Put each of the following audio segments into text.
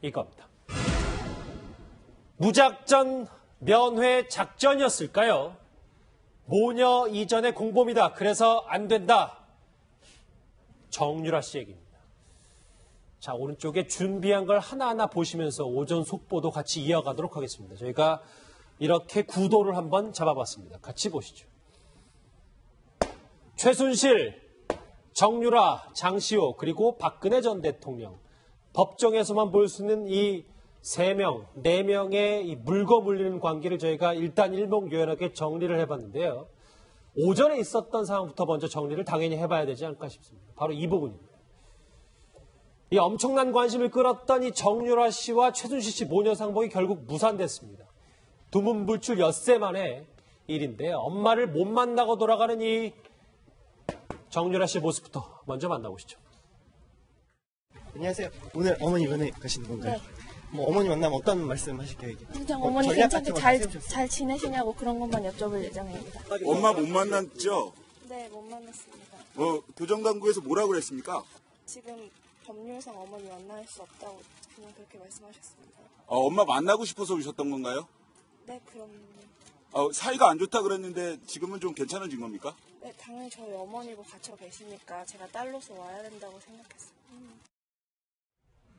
이겁니다. 무작정 면회 작전이었을까요? 모녀 이전의 공범이다. 그래서 안 된다. 정유라 씨 얘기입니다. 자, 오른쪽에 준비한 걸 하나하나 보시면서 오전 속보도 같이 이어가도록 하겠습니다. 저희가 이렇게 구도를 한번 잡아봤습니다. 같이 보시죠. 최순실, 정유라, 장시호, 그리고 박근혜 전 대통령. 법정에서만 볼 수 있는 이 3명, 4명의 이 물고 물리는 관계를 저희가 일단 일목요연하게 정리를 해봤는데요. 오전에 있었던 상황부터 먼저 정리를 당연히 해봐야 되지 않을까 싶습니다. 바로 이 부분입니다. 이 엄청난 관심을 끌었던 이 정유라 씨와 최순실 씨 모녀 상봉이 결국 무산됐습니다. 두문불출 엿새 만의 일인데요. 엄마를 못 만나고 돌아가는 이 정유라 씨의 모습부터 먼저 만나보시죠. 안녕하세요. 오늘 어머니 면회 가시는 건가요? 네. 뭐 어머니 만나면 어떤 말씀 하실게요? 그냥 어머니 괜찮게 잘 지내시냐고 그런 것만 여쭤볼 예정입니다. 엄마 못 만났죠? 네, 못 만났습니다. 교정당국에서 뭐라고 그랬습니까? 지금 법률상 어머니 만날 수 없다고 그냥 그렇게 말씀하셨습니다. 엄마 만나고 싶어서 오셨던 건가요? 네, 그럼. 사이가 안 좋다 그랬는데 지금은 좀 괜찮아진 겁니까? 네, 당연히 저희 어머니고 갇혀 계시니까 제가 딸로서 와야 된다고 생각했어요.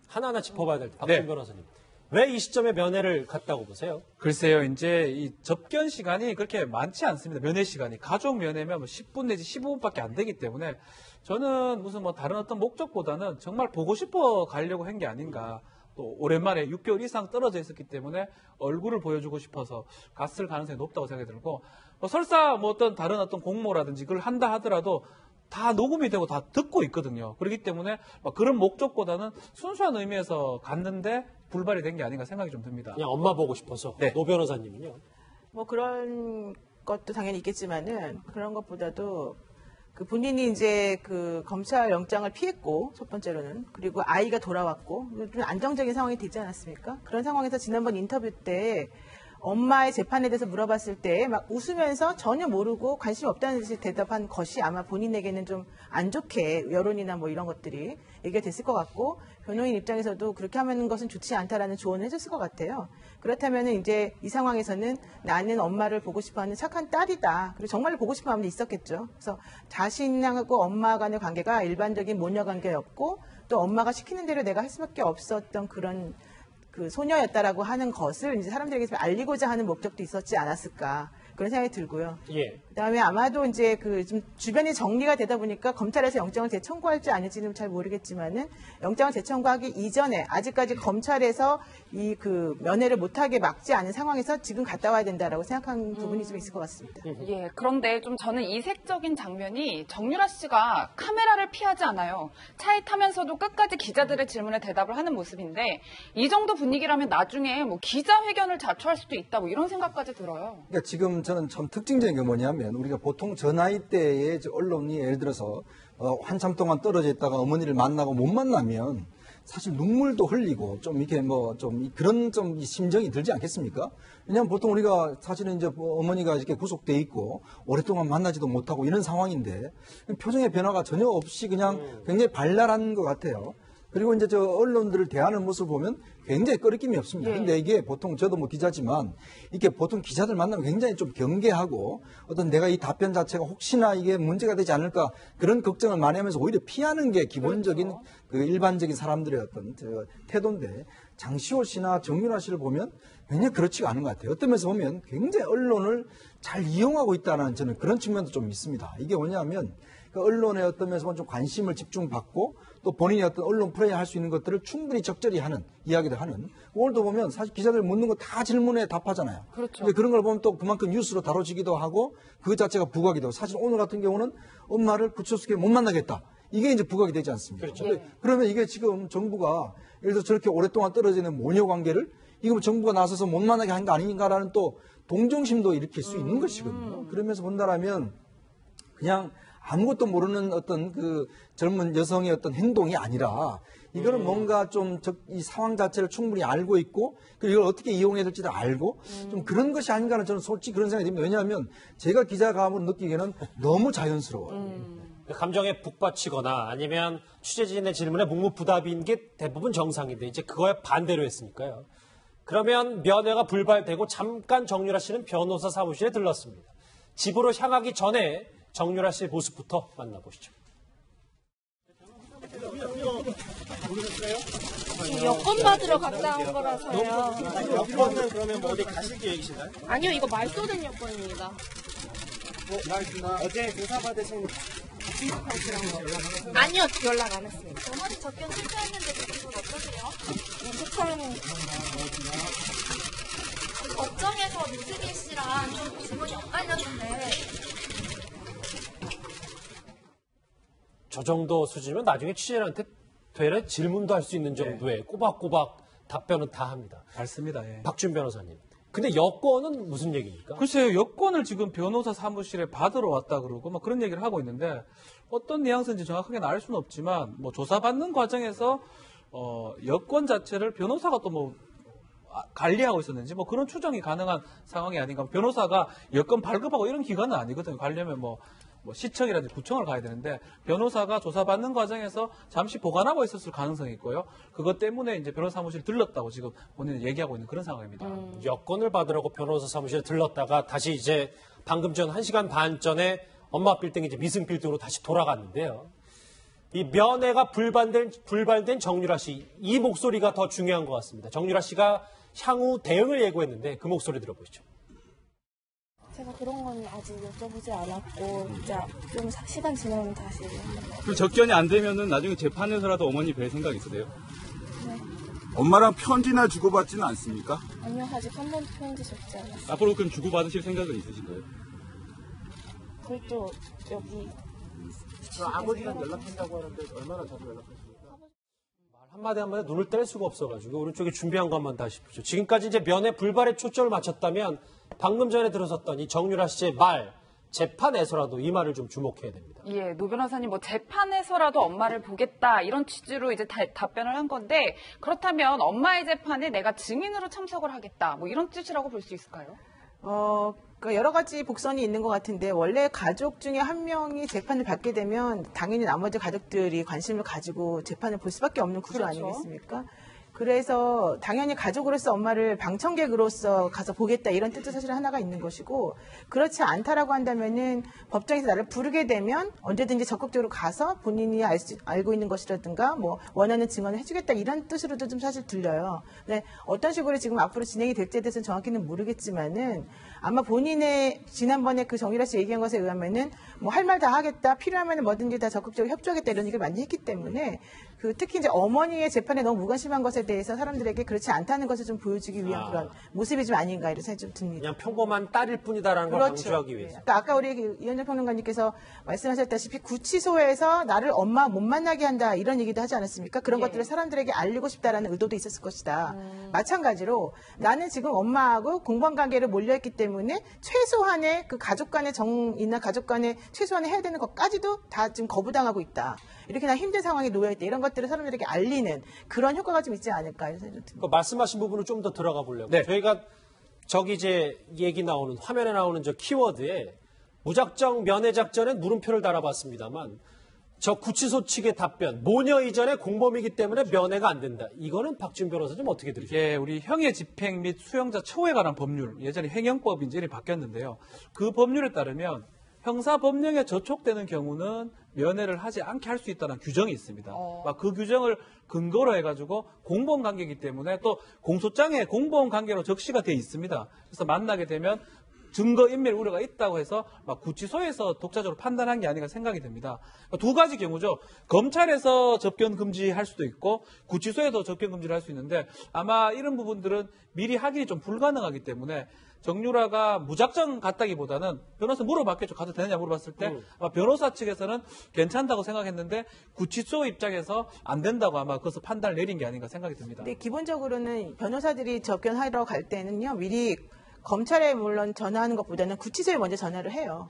하나하나 짚어봐야 될 때, 박준 변호사님. 왜 이 시점에 면회를 갔다고 보세요? 글쎄요, 이제 이 접견 시간이 그렇게 많지 않습니다. 면회 시간이. 가족 면회면 10분 내지 15분밖에 안 되기 때문에 저는 무슨 뭐 다른 어떤 목적보다는 정말 보고 싶어 가려고 한 게 아닌가. 또 오랜만에 6개월 이상 떨어져 있었기 때문에 얼굴을 보여주고 싶어서 갔을 가능성이 높다고 생각이 들고, 설사 뭐 어떤 다른 어떤 공모라든지 그걸 한다 하더라도 다 녹음이 되고 다 듣고 있거든요. 그렇기 때문에 그런 목적보다는 순수한 의미에서 갔는데 불발이 된 게 아닌가 생각이 좀 듭니다. 그냥 엄마 보고 싶어서. 네. 노 변호사님은요? 뭐 그런 것도 당연히 있겠지만은 그런 것보다도 그 본인이 이제 그 검찰 영장을 피했고 첫 번째로는, 그리고 아이가 돌아왔고 좀 안정적인 상황이 되지 않았습니까? 그런 상황에서 지난번 인터뷰 때 엄마의 재판에 대해서 물어봤을 때 막 웃으면서 전혀 모르고 관심 없다는 듯이 대답한 것이 아마 본인에게는 좀 안 좋게 여론이나 뭐 이런 것들이 얘기가 됐을 것 같고, 변호인 입장에서도 그렇게 하는 것은 좋지 않다라는 조언을 해줬을 것 같아요. 그렇다면 이제 이 상황에서는 나는 엄마를 보고 싶어하는 착한 딸이다. 그리고 정말 보고 싶은 마음도 있었겠죠. 그래서 자신하고 엄마 간의 관계가 일반적인 모녀 관계였고, 또 엄마가 시키는 대로 내가 할 수밖에 없었던 그런 그 소녀였다라고 하는 것을 이제 사람들에게 좀 알리고자 하는 목적도 있었지 않았을까, 그런 생각이 들고요. 예. 그다음에 아마도 이제 그 좀 주변이 정리가 되다 보니까 검찰에서 영장을 재청구할지 아닐지는 잘 모르겠지만은 영장을 재청구하기 이전에 아직까지 검찰에서 이 그 면회를 못하게 막지 않은 상황에서 지금 갔다 와야 된다라고 생각한 부분이 좀 있을 것 같습니다. 예, 그런데 좀 저는 이색적인 장면이 정유라 씨가 카메라를 피하지 않아요. 차에 타면서도 끝까지 기자들의 질문에 대답을 하는 모습인데, 이 정도 분위기라면 나중에 뭐 기자회견을 자초할 수도 있다, 뭐 이런 생각까지 들어요. 그러니까 지금 저는 참 특징적인 게 뭐냐면, 우리가 보통 저 나이 대의 언론이 예를 들어서 한참 동안 떨어져 있다가 어머니를 만나고 못 만나면 사실 눈물도 흘리고 좀 이렇게 뭐 좀 그런 좀 심정이 들지 않겠습니까? 왜냐하면 보통 우리가 사실은 이제 어머니가 이렇게 구속돼 있고 오랫동안 만나지도 못하고 이런 상황인데 표정의 변화가 전혀 없이 그냥 굉장히 발랄한 것 같아요. 그리고 이제 저 언론들을 대하는 모습을 보면 굉장히 꺼리낌이 없습니다. 근데 이게 보통 저도 뭐 기자지만 이게 보통 기자들 만나면 굉장히 좀 경계하고 어떤 내가 이 답변 자체가 혹시나 이게 문제가 되지 않을까 그런 걱정을 많이 하면서 오히려 피하는 게 기본적인 그 일반적인 사람들의 어떤 태도인데, 장시호 씨나 정유라 씨를 보면 굉장히 그렇지가 않은 것 같아요. 어떤 면에서 보면 굉장히 언론을 잘 이용하고 있다는 저는 그런 측면도 좀 있습니다. 이게 뭐냐면 그 언론의 어떤 면에서 좀 관심을 집중받고 또 본인이 어떤 언론 플레이 할 수 있는 것들을 충분히 적절히 하는 이야기를 하는, 오늘도 보면 사실 기자들 묻는 거 다 질문에 답하잖아요. 그렇죠. 근데 그런 걸 보면 또 그만큼 뉴스로 다뤄지기도 하고 그 자체가 부각이 되고, 사실 오늘 같은 경우는 엄마를 구치소에 못 만나겠다, 이게 이제 부각이 되지 않습니까? 그렇죠. 그러면 이게 지금 정부가 예를 들어 저렇게 오랫동안 떨어져 있는 모녀 관계를 이거 정부가 나서서 못 만나게 한 거 아닌가라는 또 동정심도 일으킬 수 있는 것이거든요. 그러면서 본다라면 그냥 아무것도 모르는 어떤 그 젊은 여성의 어떤 행동이 아니라 이거는 뭔가 좀 이 상황 자체를 충분히 알고 있고, 그리고 이걸 어떻게 이용해야 될지도 알고 좀 그런 것이 아닌가는 저는 솔직히 그런 생각이 듭니다. 왜냐하면 제가 기자감으로 느끼기에는 너무 자연스러워요. 감정에 북받치거나 아니면 취재진의 질문에 묵묵부답인 게 대부분 정상인데 이제 그거에 반대로 했으니까요. 그러면 면회가 불발되고 잠깐 정유라 씨는 변호사 사무실에 들렀습니다. 집으로 향하기 전에 정유라 씨의 모습부터 만나보시죠. 여권 받으러 갔다 온 거라서요. 여권은 그러면 뭐 어디 가실 계획이신가요? 아니요, 이거 말소된 여권입니다. 어제 조사 받으신 아니요, 연락 안 했습니다. 저번에 접견 실패했는데 기분 어떠세요? 어떡하면 법정에서 민수기 씨랑 좀 질문이 엇갈렸는데 저 정도 수준이면 나중에 취재진한테 되레 질문도 할 수 있는 정도의 꼬박꼬박 답변은 다 합니다. 맞습니다. 예. 박준 변호사님. 근데 여권은 무슨 얘기입니까? 글쎄요, 여권을 지금 변호사 사무실에 받으러 왔다 그러고 막 그런 얘기를 하고 있는데 어떤 뉘앙스인지 정확하게는 알 수는 없지만 뭐 조사받는 과정에서 여권 자체를 변호사가 또 뭐 관리하고 있었는지 뭐 그런 추정이 가능한 상황이 아닌가. 변호사가 여권 발급하고 이런 기관은 아니거든요. 가려면 뭐 시청이라든지 구청을 가야 되는데 변호사가 조사받는 과정에서 잠시 보관하고 있었을 가능성이 있고요. 그것 때문에 이제 변호사 사무실 들렀다고 지금 본인은 얘기하고 있는 그런 상황입니다. 여권을 받으라고 변호사 사무실에 들렀다가 다시 이제 방금 전 1시간 반 전에 엄마 빌딩 이제 미승 빌딩으로 다시 돌아갔는데요. 이 면회가 불발된 정유라 씨, 이 목소리가 더 중요한 것 같습니다. 정유라 씨가 향후 대응을 예고했는데 그 목소리 들어보시죠. 제가 그런 건 아직 여쭤보지 않았고 이제 좀 시간 지나면 다시. 그 접견이 안 되면은 나중에 재판에서라도 어머니 뵐 생각 있으세요? 네. 엄마랑 편지나 주고받지는 않습니까? 아니요, 아직 한 번도 편지 적지 않았어요. 앞으로 그럼 주고받으실 생각은 있으신가요? 그것도 여기 아버지랑 연락한다고 하는데 얼마나 자주 연락하십니까? 한마디 한마디 눈을 뗄 수가 없어가지고 오른쪽에 준비한 것만 다시 보죠. 지금까지 이제 면회 불발에 초점을 맞췄다면 방금 전에 들어섰던 이 정유라 씨의 말, 재판에서라도 이 말을 좀 주목해야 됩니다. 예, 노 변호사님 뭐 재판에서라도 엄마를 보겠다 이런 취지로 이제 답변을 한 건데 그렇다면 엄마의 재판에 내가 증인으로 참석을 하겠다 뭐 이런 뜻이라고 볼 수 있을까요? 그러니까 여러 가지 복선이 있는 것 같은데 원래 가족 중에 한 명이 재판을 받게 되면 당연히 나머지 가족들이 관심을 가지고 재판을 볼 수밖에 없는 구조 그렇죠. 아니겠습니까? 그래서 당연히 가족으로서 엄마를 방청객으로서 가서 보겠다 이런 뜻도 사실 하나가 있는 것이고 그렇지 않다라고 한다면은 법정에서 나를 부르게 되면 언제든지 적극적으로 가서 본인이 알고 있는 것이라든가 뭐 원하는 증언을 해주겠다 이런 뜻으로도 좀 사실 들려요. 근데 어떤 식으로 지금 앞으로 진행이 될지에 대해서는 정확히는 모르겠지만은 아마 본인의 지난번에 그 정유라 씨 얘기한 것에 의하면은 뭐 할 말 다 하겠다 필요하면은 뭐든지 다 적극적으로 협조하겠다 이런 얘기를 많이 했기 때문에 특히 이제 어머니의 재판에 너무 무관심한 것에 대해서 사람들에게 그렇지 않다는 것을 좀 보여주기 위한 그런 모습이 좀 아닌가 이런 생각이 좀 듭니다. 그냥 평범한 딸일 뿐이다라는 걸 강조하기 위해서. 그러니까 아까 우리 이현정 평론가님께서 말씀하셨다시피 구치소에서 나를 엄마 못 만나게 한다 이런 얘기도 하지 않았습니까? 그런 것들을 사람들에게 알리고 싶다라는 의도도 있었을 것이다. 마찬가지로 나는 지금 엄마하고 공범관계를 몰려있기 때문에 최소한의 그 가족 간의 정이나 가족 간의 최소한의 해야 되는 것까지도 다 지금 거부당하고 있다. 이렇게 나 힘든 상황에 놓여있다. 이런 것들을 사람들에게 알리는 그런 효과가 좀 있지 않을까 이런 생각이 듭니다. 말씀하신 부분을 좀 더 들어가 보려고. 네. 저희가 저기 이제 얘기 나오는 화면에 나오는 저 키워드에 무작정 면회 작전에 물음표를 달아봤습니다만 저 구치소 측의 답변 모녀 이전에 공범이기 때문에 면회가 안 된다. 이거는 박준 변호사님 어떻게 들으세요? 이게 우리 형의 집행 및 수용자 처우에 관한 법률 예전에 행영법인지 이름이 바뀌었는데요. 그 법률에 따르면 형사법령에 저촉되는 경우는 면회를 하지 않게 할 수 있다는 규정이 있습니다. 그 규정을 근거로 해가지고 공범관계이기 때문에 또 공소장에 공범관계로 적시가 돼 있습니다. 그래서 만나게 되면 증거인멸 우려가 있다고 해서 구치소에서 독자적으로 판단한 게 아닌가 생각이 듭니다. 두 가지 경우죠. 검찰에서 접견 금지할 수도 있고 구치소에서 접견 금지를 할 수 있는데 아마 이런 부분들은 미리 확인이 좀 불가능하기 때문에 정유라가 무작정 갔다기보다는 변호사 물어봤겠죠. 가도 되느냐 물어봤을 때 아마 변호사 측에서는 괜찮다고 생각했는데 구치소 입장에서 안 된다고 아마 그것을 판단을 내린 게 아닌가 생각이 듭니다. 근데 기본적으로는 변호사들이 접견하러 갈 때는요. 미리 검찰에 물론 전화하는 것보다는 구치소에 먼저 전화를 해요.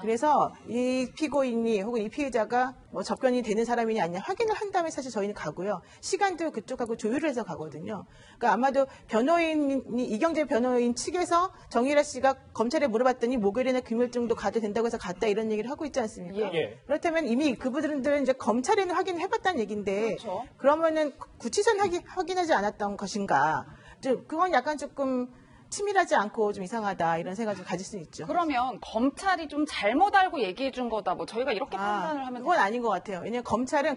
그래서 이 피고인이 혹은 이 피해자가 뭐 접견이 되는 사람이냐 아니냐 확인을 한 다음에 사실 저희는 가고요. 시간도 그쪽하고 조율을 해서 가거든요. 그러니까 아마도 변호인이 이경재 변호인 측에서 정유라 씨가 검찰에 물어봤더니 목요일이나 금요일 정도 가도 된다고 해서 갔다 이런 얘기를 하고 있지 않습니까? 예. 그렇다면 이미 그분들은 이제 검찰에는 확인을 해봤다는 얘기인데 그렇죠. 그러면은 구치소는 확인하지 않았던 것인가? 그건 약간 조금 치밀하지 않고 좀 이상하다 이런 생각을 좀 가질 수 있죠. 그러면 검찰이 좀 잘못 알고 얘기해 준 거다. 뭐 저희가 이렇게 판단을 하면 그건 아닌 것 같아요. 왜냐하면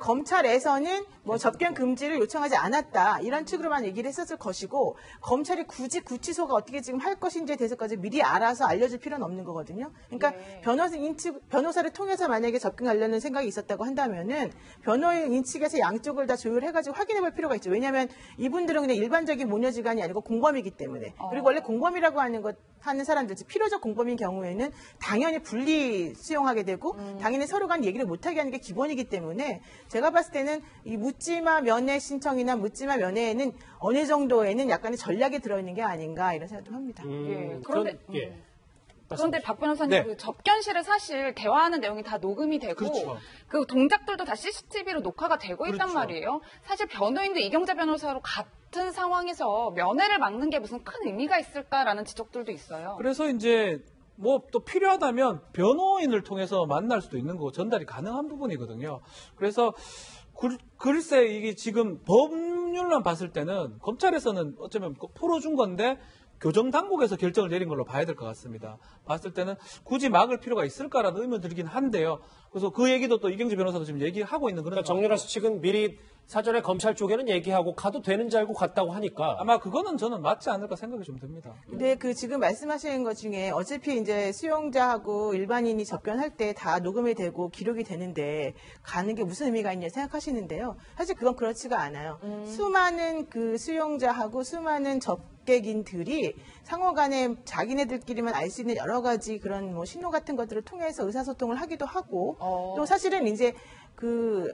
검찰에서는 뭐 접견 금지를 요청하지 않았다 이런 측으로만 얘기를 했었을 것이고 검찰이 굳이 구치소가 어떻게 지금 할 것인지에 대해서까지 미리 알아서 알려줄 필요는 없는 거거든요. 그러니까 변호사를 통해서 만약에 접근하려는 생각이 있었다고 한다면은 변호인 측에서 양쪽을 다 조율해가지고 확인해볼 필요가 있죠. 왜냐하면 이분들은 그냥 일반적인 모녀지간이 아니고 공범이기 때문에 그리고 원래 공범이라고 하는 사람들, 필요적 공범인 경우에는 당연히 분리 수용하게 되고 당연히 서로 간 얘기를 못하게 하는 게 기본이기 때문에 제가 봤을 때는 이 묻지마 면회 신청이나 묻지마 면회에는 어느 정도에는 약간의 전략이 들어있는 게 아닌가 이런 생각도 합니다. 그런데 박 변호사님 그 접견실에 사실 대화하는 내용이 다 녹음이 되고 그렇죠. 그 동작들도 다 CCTV로 녹화가 되고 있단 그렇죠. 말이에요. 사실 변호인도 이경재 변호사로 같은 상황에서 면회를 막는 게 무슨 큰 의미가 있을까라는 지적들도 있어요. 그래서 이제 뭐 또 필요하다면 변호인을 통해서 만날 수도 있는 거고 전달이 가능한 부분이거든요. 그래서 글쎄 이게 지금 법률만 봤을 때는 검찰에서는 어쩌면 풀어준 건데 교정당국에서 결정을 내린 걸로 봐야 될 것 같습니다. 봤을 때는 굳이 막을 필요가 있을까라는 의문 들긴 한데요. 그래서 그 얘기도 또 이경재 변호사도 지금 얘기하고 있는 그런. 그러니까 정유라 씨 측은 미리 사전에 검찰 쪽에는 얘기하고 가도 되는 줄 알고 갔다고 하니까 아마 그거는 저는 맞지 않을까 생각이 좀 듭니다. 근데 그 지금 말씀하시는 것 중에 어차피 이제 수용자하고 일반인이 접견할 때 다 녹음이 되고 기록이 되는데 가는 게 무슨 의미가 있냐 생각하시는데요. 사실 그건 그렇지가 않아요. 수많은 그 수용자하고 수많은 접객인들이 상호간에 자기네들끼리만 알 수 있는 여러 가지 그런 뭐 신호 같은 것들을 통해서 의사소통을 하기도 하고 또 사실은 이제 그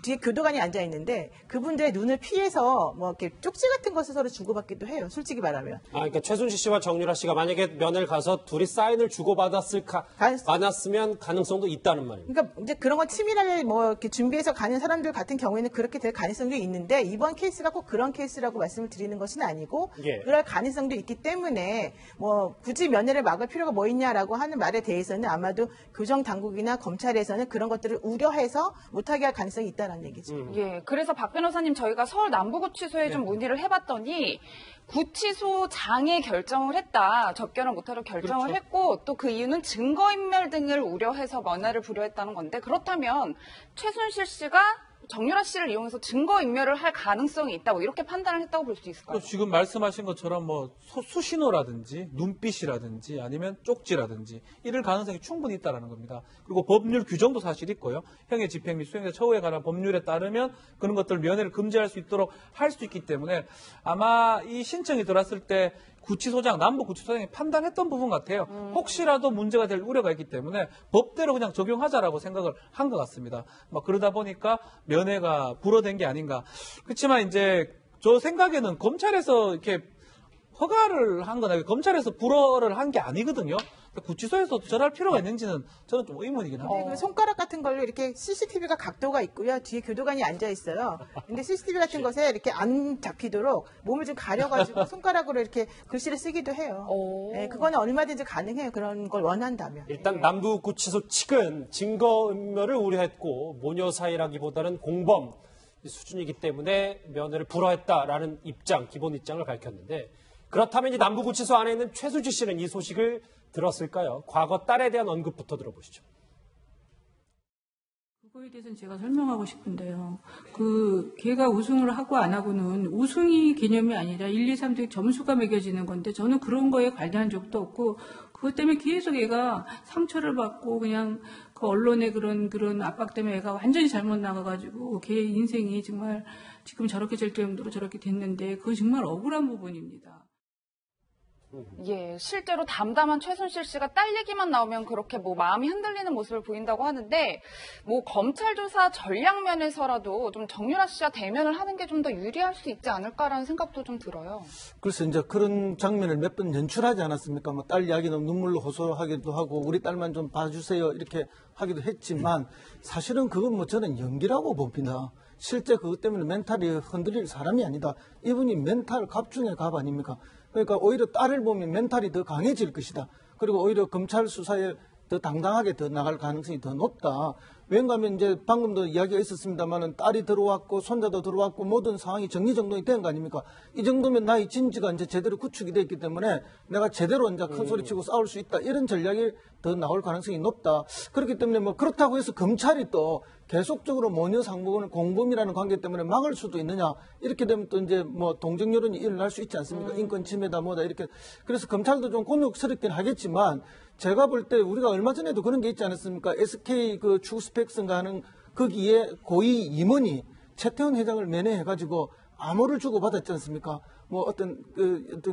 뒤에 교도관이 앉아 있는데 그분들의 눈을 피해서 뭐 이렇게 쪽지 같은 것을 서로 주고받기도 해요. 솔직히 말하면. 그러니까 최순실 씨와 정유라 씨가 만약에 면회를 가서 둘이 사인을 주고받았으면 가능성도 있다는 말입니다. 그러니까 이제 그런 건 치밀하게 뭐 이렇게 준비해서 가는 사람들 같은 경우에는 그렇게 될 가능성도 있는데 이번 케이스가 꼭 그런 케이스라고 말씀을 드리는 것은 아니고 그럴 가능성도 있기 때문에 뭐 굳이 면회를 막을 필요가 뭐 있냐라고 하는 말에 대해서는 아마도 교정 당국이나 검찰에서는 그런 것들을 우려해서 못하게 할 가능성이 있다는 얘기죠. 예, 그래서 박 변호사님 저희가 서울 남부구치소에 좀 문의를 해봤더니 구치소장에 결정을 했다. 접견을 못하도록 결정을 했고 또 그 이유는 증거인멸 등을 우려해서 면회를 불허했다는 건데 그렇다면 최순실 씨가 정유라 씨를 이용해서 증거인멸을 할 가능성이 있다고 이렇게 판단을 했다고 볼 수 있을까요? 지금 말씀하신 것처럼 뭐 수신호라든지 눈빛이라든지 아니면 쪽지라든지 이럴 가능성이 충분히 있다는 겁니다. 그리고 법률 규정도 사실 있고요. 형의 집행 및 수행자 처우에 관한 법률에 따르면 그런 것들 면회를 금지할 수 있도록 할 수 있기 때문에 아마 이 신청이 들어왔을 때 구치소장, 남부구치소장이 판단했던 부분 같아요. 혹시라도 문제가 될 우려가 있기 때문에 법대로 그냥 적용하자라고 생각을 한 것 같습니다. 막 그러다 보니까 면회가 불허된 게 아닌가. 그렇지만 이제 저 생각에는 검찰에서 이렇게 허가를 한 거나 검찰에서 불허를 한 게 아니거든요. 구치소에서 저럴 필요가 있는지는 저는 좀 의문이긴 합니다. 그 손가락 같은 걸로 이렇게 CCTV가 각도가 있고요. 뒤에 교도관이 앉아 있어요. 근데 CCTV 같은 것에 이렇게 안 잡히도록 몸을 좀 가려가지고 손가락으로 이렇게 글씨를 쓰기도 해요. 네, 그거는 얼마든지 가능해요. 그런 걸 원한다면. 일단 남부구치소 측은 증거인멸을 우려했고 모녀 사이라기보다는 공범 수준이기 때문에 면회를 불허했다라는 기본 입장을 밝혔는데 그렇다면 이 남부구치소 안에 있는 최순실 씨는 이 소식을 들었을까요? 과거 딸에 대한 언급부터 들어보시죠. 그거에 대해서는 제가 설명하고 싶은데요. 걔가 우승을 하고 안 하고는 우승이 개념이 아니라 1, 2, 3등 점수가 매겨지는 건데 저는 그런 거에 관여한 적도 없고 그것 때문에 계속 얘가 상처를 받고 그냥 그 언론의 그런 압박 때문에 얘가 완전히 잘못 나가가지고 걔 인생이 정말 지금 저렇게 될 정도로 저렇게 됐는데 그건 정말 억울한 부분입니다. 예, 실제로 담담한 최순실 씨가 딸 얘기만 나오면 그렇게 뭐 마음이 흔들리는 모습을 보인다고 하는데 뭐 검찰 조사 전략 면에서라도 좀 정유라 씨와 대면을 하는 게 좀 더 유리할 수 있지 않을까라는 생각도 좀 들어요. 그래서 이제 그런 장면을 몇 번 연출하지 않았습니까? 뭐 딸 이야기는 눈물로 호소하기도 하고 우리 딸만 좀 봐주세요 이렇게 하기도 했지만 사실은 그건 뭐 저는 연기라고 봅니다. 실제 그것 때문에 멘탈이 흔들릴 사람이 아니다. 이분이 멘탈 갑 중에 갑 아닙니까? 그러니까 오히려 딸을 보면 멘탈이 더 강해질 것이다. 그리고 오히려 검찰 수사에 더 당당하게 더 나갈 가능성이 더 높다. 왠가 하면 이제 방금도 이야기가 있었습니다만은 딸이 들어왔고 손자도 들어왔고 모든 상황이 정리정돈이 된 거 아닙니까? 이 정도면 나의 진지가 이제 제대로 구축이 됐기 때문에 내가 제대로 이제 큰 소리 치고 싸울 수 있다. 이런 전략이 더 나올 가능성이 높다. 그렇기 때문에 뭐 그렇다고 해서 검찰이 또 계속적으로 모녀 상무는 공범이라는 관계 때문에 막을 수도 있느냐. 이렇게 되면 또 이제 뭐 동정 여론이 일어날 수 있지 않습니까? 인권 침해다 뭐다 이렇게. 그래서 검찰도 좀 곤욕스럽긴 하겠지만 제가 볼 때 우리가 얼마 전에도 그런 게 있지 않았습니까? SK 그 추스펙스인가 하는 거기에 고위 임원이 최태원 회장을 면회해가지고 암호를 주고받았지 않습니까? 뭐 어떤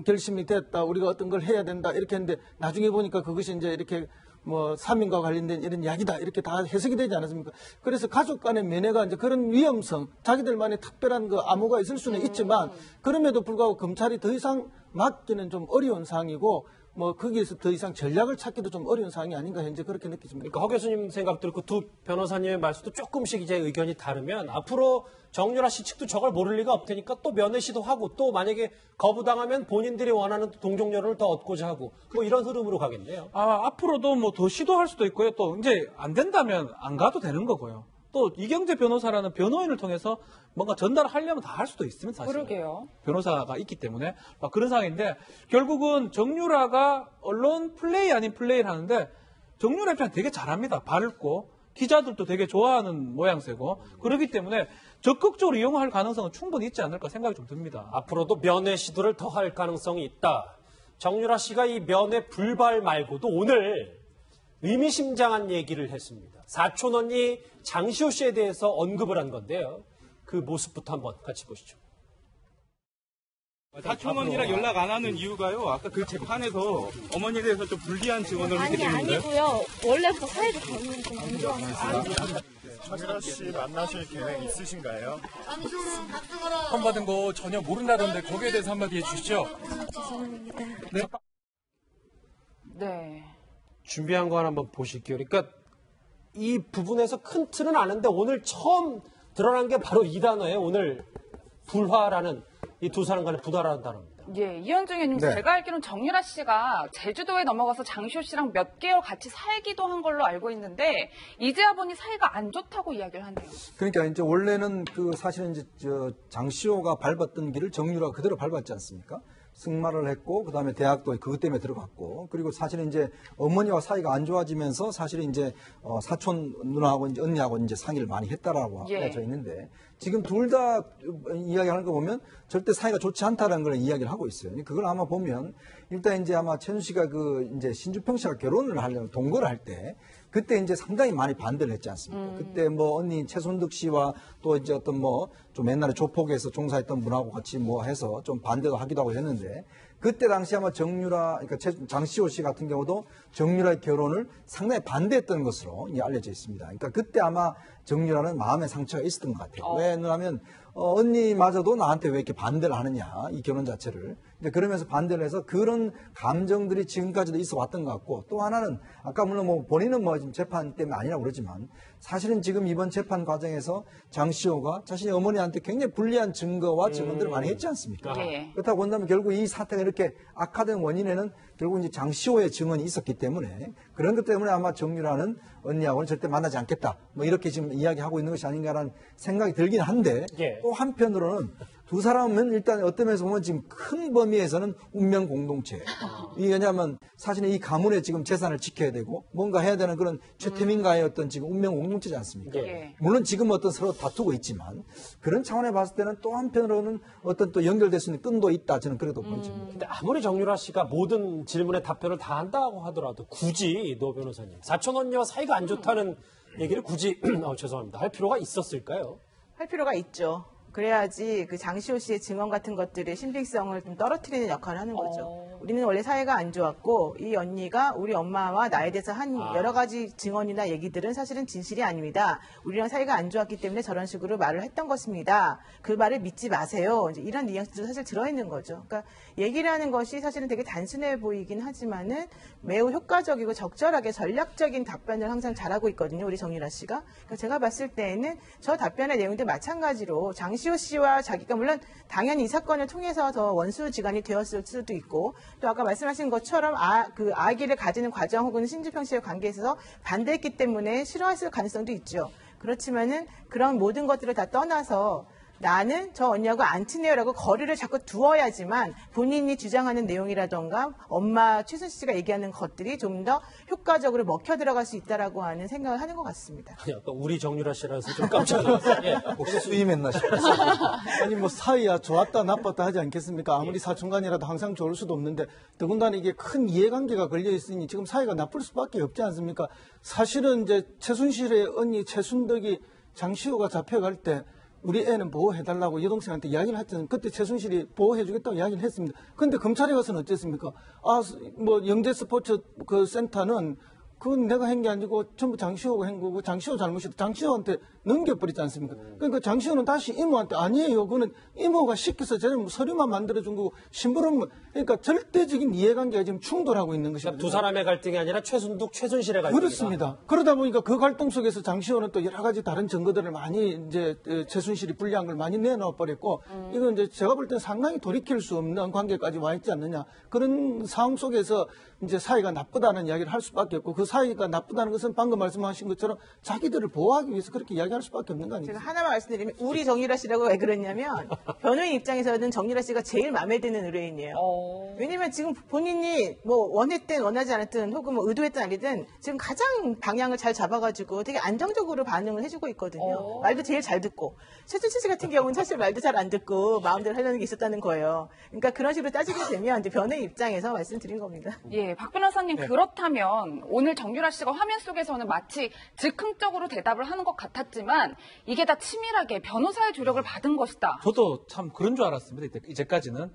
결심이 됐다. 우리가 어떤 걸 해야 된다. 이렇게 했는데 나중에 보니까 그것이 이제 이렇게 뭐 사민과 관련된 이런 이야기다. 이렇게 다 해석이 되지 않았습니까? 그래서 가족 간의 면회가 이제 그런 위험성, 자기들만의 특별한 그 암호가 있을 수는 있지만 그럼에도 불구하고 검찰이 더 이상 막기는 좀 어려운 상황이고 뭐 거기에서 더 이상 전략을 찾기도 좀 어려운 상황이 아닌가 현재 그렇게 느껴집니다. 그러니까 허 교수님 생각 들고 두 변호사님의 말씀도 조금씩 이제 의견이 다르면 앞으로 정유라 씨 측도 저걸 모를 리가 없으니까 또 면회 시도하고 또 만약에 거부당하면 본인들이 원하는 동정 여론을 더 얻고자 하고 뭐 이런 흐름으로 가겠네요. 앞으로도 뭐 더 시도할 수도 있고요. 또 이제 안 된다면 안 가도 되는 거고요. 또 이경재 변호사라는 변호인을 통해서 뭔가 전달을 하려면 다 할 수도 있습니다. 사실. 그러게요. 변호사가 있기 때문에 막 그런 상황인데 결국은 정유라가 언론 플레이 아닌 플레이를 하는데 정유라 입장 되게 잘합니다. 밝고 기자들도 되게 좋아하는 모양새고 그렇기 때문에 적극적으로 이용할 가능성은 충분히 있지 않을까 생각이 좀 듭니다. 앞으로도 면회 시도를 더 할 가능성이 있다. 정유라 씨가 이 면회 불발 말고도 오늘 의미심장한 얘기를 했습니다. 사촌 언니 장시호 씨에 대해서 언급을 한 건데요. 그 모습부터 한번 같이 보시죠. 사촌 언니랑 연락 안 하는 이유가요. 아까 그 재판에서 어머니에 대해서 좀 불리한 증언을 했기 때문인가요? 아니고요. 원래부터 사이도 저는 좀 안 좋아하는 정유라 씨 만나실 계획 있으신가요? 판 받은 거 전혀 모른다던데 거기에 대해서 한마디 해주시죠. 죄송합니다. 네. 네. 준비한 거 하나 한번 보실게요. 그러니까 이 부분에서 큰 틀은 아는데 오늘 처음 드러난 게 바로 이 단어예요. 오늘 불화라는 이 두 사람 간의 부다라는 단어입니다. 예, 이현정 의원님, 네. 제가 알기로는 정유라 씨가 제주도에 넘어가서 장시호 씨랑 몇 개월 같이 살기도 한 걸로 알고 있는데 이제야 보니 사이가 안 좋다고 이야기를 하네요. 그러니까 이제 원래는 그 사실은 이제 장시호가 밟았던 길을 정유라가 그대로 밟았지 않습니까? 승마를 했고 그다음에 대학도 그것 때문에 들어갔고 그리고 사실은 이제 어머니와 사이가 안 좋아지면서 사실은 이제 사촌 누나하고 이제 언니하고 이제 상의를 많이 했다라고 알려져 있는데 지금 둘 다 이야기하는 거 보면 절대 사이가 좋지 않다라는 걸 이야기를 하고 있어요. 그걸 아마 보면 일단 이제 아마 최순 씨가 그 이제 신주평 씨가 결혼을 하려고 동거를 할 때 그때 이제 상당히 많이 반대를 했지 않습니까? 그때 뭐 언니 최순득 씨와 또 이제 어떤 뭐 좀 옛날에 조폭에서 종사했던 분하고 같이 뭐 해서 좀 반대도 하기도 하고 했는데 그때 당시 아마 정유라, 그러니까 장시호 씨 같은 경우도 정유라의 결혼을 상당히 반대했던 것으로 알려져 있습니다. 그러니까 그때 아마 정유라는 마음의 상처가 있었던 것 같아요. 왜냐하면 언니마저도 나한테 왜 이렇게 반대를 하느냐, 이 결혼 자체를. 이제 그러면서 반대를 해서 그런 감정들이 지금까지도 있어 왔던 것 같고 또 하나는 아까 물론 뭐 본인은 뭐 지금 재판 때문에 아니라고 그러지만 사실은 지금 이번 재판 과정에서 장시호가 자신의 어머니한테 굉장히 불리한 증거와 증언들을 많이 했지 않습니까? 그렇다고 본다면 결국 이 사태가 이렇게 악화된 원인에는 결국 이제 장시호의 증언이 있었기 때문에 그런 것 때문에 아마 정유라는 언니하고는 절대 만나지 않겠다. 뭐 이렇게 지금 이야기하고 있는 것이 아닌가라는 생각이 들긴 한데 또 한편으로는 두 사람은 일단 어떤 면에서 보면 지금 큰 범위에서는 운명 공동체. 이게 왜냐하면 사실은 이 가문의 지금 재산을 지켜야 되고 뭔가 해야 되는 그런 최태민과의 어떤 지금 운명 공동체지 않습니까? 물론 지금 어떤 서로 다투고 있지만 그런 차원에 봤을 때는 또 한편으로는 어떤 또 연결될 수 있는 끈도 있다. 저는 그래도 보여집니다. 근데 아무리 정유라 씨가 모든 질문에 답변을 다 한다고 하더라도 굳이 노 변호사님 사촌 언니와 사이가 안 좋다는 얘기를 굳이 죄송합니다. 할 필요가 있었을까요? 할 필요가 있죠. 그래야지 그 장시호 씨의 증언 같은 것들의 신빙성을 좀 떨어뜨리는 역할을 하는 거죠. 우리는 원래 사이가 안 좋았고 이 언니가 우리 엄마와 나에 대해서 한 여러 가지 증언이나 얘기들은 사실은 진실이 아닙니다. 우리랑 사이가 안 좋았기 때문에 저런 식으로 말을 했던 것입니다. 그 말을 믿지 마세요. 이제 이런 뉘앙스도 사실 들어있는 거죠. 그러니까 얘기를 하는 것이 사실은 되게 단순해 보이긴 하지만은 매우 효과적이고 적절하게 전략적인 답변을 항상 잘하고 있거든요. 우리 정유라 씨가. 그러니까 제가 봤을 때에는 저 답변의 내용도 마찬가지로 장시호 씨와 자기가 물론 당연히 이 사건을 통해서 더 원수지간이 되었을 수도 있고 또 아까 말씀하신 것처럼 그 아기를 가지는 과정 혹은 신주평 씨의 관계에 있어서 반대했기 때문에 싫어했을 가능성도 있죠. 그렇지만은 그런 모든 것들을 다 떠나서 나는 저 언니하고 안 친해요라고 거리를 자꾸 두어야지만 본인이 주장하는 내용이라던가 엄마 최순 씨가 얘기하는 것들이 좀 더 효과적으로 먹혀 들어갈 수 있다라고 하는 생각을 하는 것 같습니다. 아니, 아까 우리 정유라 씨라서 좀 깜짝 놀랐어요. 예. 혹시 수임했나 싶었어요. 아니 뭐 사이야 좋았다 나빴다 하지 않겠습니까? 아무리 사촌간이라도 항상 좋을 수도 없는데 더군다나 이게 큰 이해관계가 걸려 있으니 지금 사이가 나쁠 수밖에 없지 않습니까? 사실은 이제 최순실의 언니 최순덕이 장시호가 잡혀갈 때 우리 애는 보호해달라고 여동생한테 이야기를 했잖아요. 그때 최순실이 보호해주겠다고 이야기를 했습니다. 근데 검찰에 가서는 어쨌습니까? 뭐 영재 스포츠 그 센터는 그건 내가 한 게 아니고 전부 장시호가 한 거고 장시호 잘못이다. 장시호한테 넘겨버리지 않습니까? 그러니까 장시호는 다시 이모한테 아니에요. 그거는 이모가 시켜서 저는 서류만 만들어준 거고 심부름 그러니까 절대적인 이해관계가 지금 충돌하고 있는 것입니다. 그러니까 두 사람의 갈등이 아니라 최순득, 최순실의 갈등이다. 그렇습니다. 그러다 보니까 그 갈등 속에서 장시호는 또 여러 가지 다른 증거들을 많이 이제 최순실이 불리한 걸 많이 내놓아 버렸고 이건 이제 제가 볼 때는 상당히 돌이킬 수 없는 관계까지 와 있지 않느냐. 그런 상황 속에서 이제 사이가 나쁘다는 이야기를 할 수밖에 없고 그 사이가 나쁘다는 것은 방금 말씀하신 것처럼 자기들을 보호하기 위해서 그렇게 이야기할 수밖에 없는 거 아닙니까? 제가 하나만 말씀드리면 우리 정유라 씨라고 왜 그러냐면 변호인 입장에서는 정유라 씨가 제일 마음에 드는 의뢰인이에요. 왜냐면 지금 본인이 뭐 원했든 원하지 않았든 혹은 뭐 의도했든 아니든 지금 가장 방향을 잘 잡아가지고 되게 안정적으로 반응을 해주고 있거든요. 말도 제일 잘 듣고 최순실 씨 같은 경우는 사실 말도 잘 안 듣고 마음대로 하려는 게 있었다는 거예요. 그러니까 그런 식으로 따지게 되면 이제 변호인 입장에서 말씀드린 겁니다. 예, 박 변호사님 그렇다면 오늘 정유라 씨가 화면 속에서는 마치 즉흥적으로 대답을 하는 것 같았지만 이게 다 치밀하게 변호사의 조력을 받은 것이다. 저도 참 그런 줄 알았습니다. 이제까지는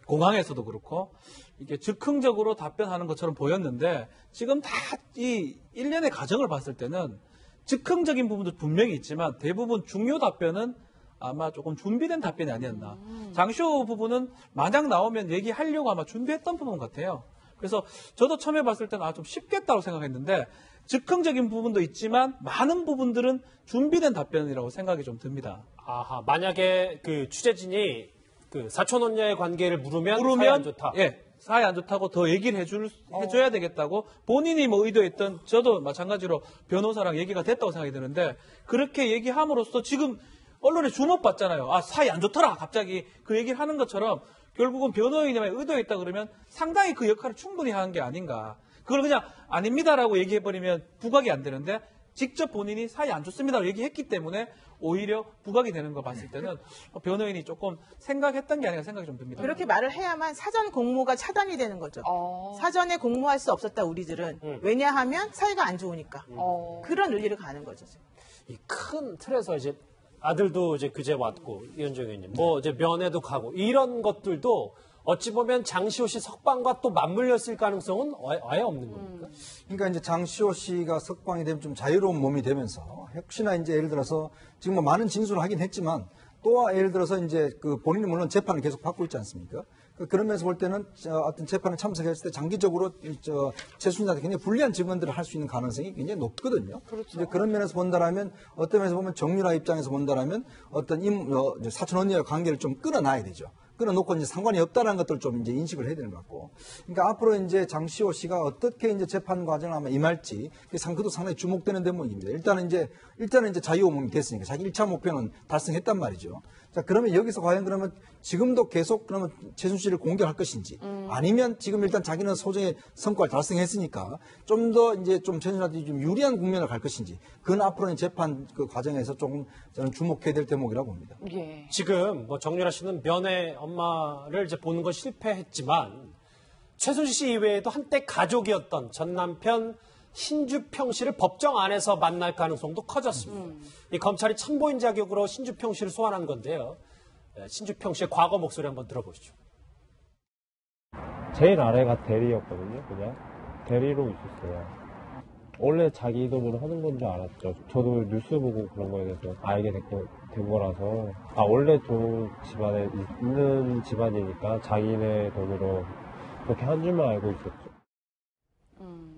공항에서도 그렇고 이게 즉흥적으로 답변하는 것처럼 보였는데 지금 다 이 일련의 과정을 봤을 때는 즉흥적인 부분도 분명히 있지만 대부분 중요 답변은 아마 조금 준비된 답변이 아니었나. 장시호 부분은 만약 나오면 얘기하려고 아마 준비했던 부분 같아요. 그래서 저도 처음에 봤을 때는 좀 쉽겠다고 생각했는데 즉흥적인 부분도 있지만 많은 부분들은 준비된 답변이라고 생각이 좀 듭니다. 아하, 만약에 그 취재진이 그 사촌 언녀의 관계를 물으면 사이 안 좋다. 예, 사이 안 좋다고 더 얘기를 해줘야 되겠다고 본인이 뭐 의도했던 저도 마찬가지로 변호사랑 얘기가 됐다고 생각이 드는데 그렇게 얘기함으로써 지금 언론에 주목받잖아요. 사이 안 좋더라. 갑자기 그 얘기를 하는 것처럼 결국은 변호인이 의도했다 그러면 상당히 그 역할을 충분히 하는 게 아닌가. 그걸 그냥 아닙니다라고 얘기해버리면 부각이 안 되는데 직접 본인이 사이 안 좋습니다라고 얘기했기 때문에 오히려 부각이 되는 거 봤을 때는 변호인이 조금 생각했던 게 아닌가 생각이 좀 듭니다. 그렇게 말을 해야만 사전 공모가 차단이 되는 거죠. 사전에 공모할 수 없었다 우리들은. 왜냐하면 사이가 안 좋으니까. 그런 논리를 가는 거죠. 이 큰 틀에서 이제 아들도 이제 그제 왔고 이현정 의원님 뭐 이제 면회도 가고 이런 것들도 어찌 보면 장시호 씨 석방과 또 맞물렸을 가능성은 아예 없는 겁니까? 그러니까 이제 장시호 씨가 석방이 되면 좀 자유로운 몸이 되면서 혹시나 이제 예를 들어서 지금 뭐 많은 진술을 하긴 했지만 또 예를 들어서 이제 그 본인이 물론 재판을 계속 받고 있지 않습니까? 그러면서 볼 때는 어떤 재판에 참석했을 때 장기적으로 최순실한테 굉장히 불리한 증언들을 할 수 있는 가능성이 굉장히 높거든요. 그렇죠. 이제 그런 면에서 본다라면 어떤 면에서 보면 정유라 입장에서 본다라면 어떤 사촌 언니와 관계를 좀 끊어놔야 되죠. 끊어놓고 이제 상관이 없다는 것들을 좀 이제 인식을 해야 되는 것 같고. 그러니까 앞으로 이제 장시호 씨가 어떻게 이제 재판 과정을 아마 임할지 그도 상당히 주목되는 대목입니다. 일단은 이제 자유호mom이 됐으니까 자기 1차 목표는 달성했단 말이죠. 자, 그러면 여기서 과연 그러면 지금도 계속 그러면 최순실을 공격할 것인지 아니면 지금 일단 자기는 소정의 성과를 달성했으니까 좀 더 이제 좀 최순실한테 좀 유리한 국면을 갈 것인지 그건 앞으로는 재판 그 과정에서 조금 저는 주목해야 될 대목이라고 봅니다. 예. 지금 뭐 정유라 씨는 면회 엄마를 이제 보는 건 실패했지만 최순실 씨 이외에도 한때 가족이었던 전 남편 신주평 씨를 법정 안에서 만날 가능성도 커졌습니다. 이 검찰이 참고인 자격으로 신주평 씨를 소환한 건데요. 신주평 씨의 과거 목소리 한번 들어보시죠. 제일 아래가 대리였거든요. 그냥 대리로 있었어요. 원래 자기 이름으로 하는 건 줄 알았죠. 저도 뉴스 보고 그런 거에 대해서 알게 된 거라서 원래 좋은 집안에 있는 집안이니까 자기네 돈으로 그렇게 한 줄만 알고 있었죠.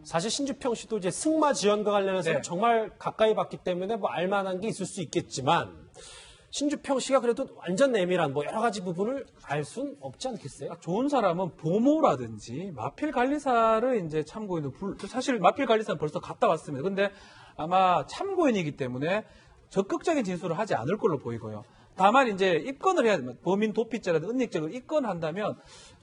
사실 신주평 씨도 이제 승마 지원과 관련해서 네. 정말 가까이 봤기 때문에 뭐 알만한 게 있을 수 있겠지만 신주평 씨가 그래도 완전 내밀한 뭐 여러 가지 부분을 알 수는 없지 않겠어요? 좋은 사람은 보모라든지 마필 관리사를 이제 참고인으로 사실 마필 관리사는 벌써 갔다 왔습니다. 근데 아마 참고인이기 때문에 적극적인 진술을 하지 않을 걸로 보이고요. 다만 이제 입건을 해야 됩니다. 범인 도피죄라든지 은닉죄를 입건한다면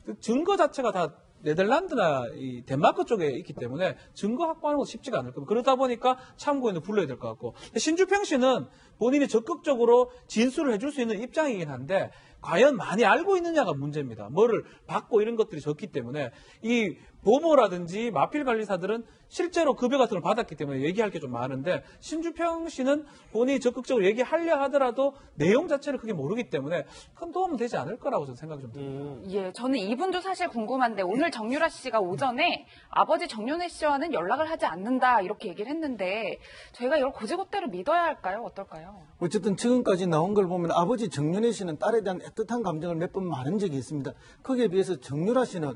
그 증거 자체가 다 네덜란드나 이 덴마크 쪽에 있기 때문에 증거 확보하는 건 쉽지가 않을 겁니다. 그러다 보니까 참고인을 불러야 될 것 같고 신주평 씨는 본인이 적극적으로 진술을 해줄 수 있는 입장이긴 한데 과연 많이 알고 있느냐가 문제입니다. 뭐를 받고 이런 것들이 적기 때문에 이 보모라든지 마필 관리사들은 실제로 급여 같은 걸 받았기 때문에 얘기할 게 좀 많은데 신주평 씨는 본인이 적극적으로 얘기하려 하더라도 내용 자체를 크게 모르기 때문에 큰 도움은 되지 않을 거라고 저는 생각이 좀 듭니다. 예, 저는 이분도 사실 궁금한데 오늘 정유라 씨가 오전에 아버지 정윤회 씨와는 연락을 하지 않는다 이렇게 얘기를 했는데 저희가 이걸 고지고대로 믿어야 할까요? 어떨까요? 어쨌든 지금까지 나온 걸 보면 아버지 정윤회 씨는 딸에 대한 애틋한 감정을 몇 번 말한 적이 있습니다. 거기에 비해서 정유라 씨는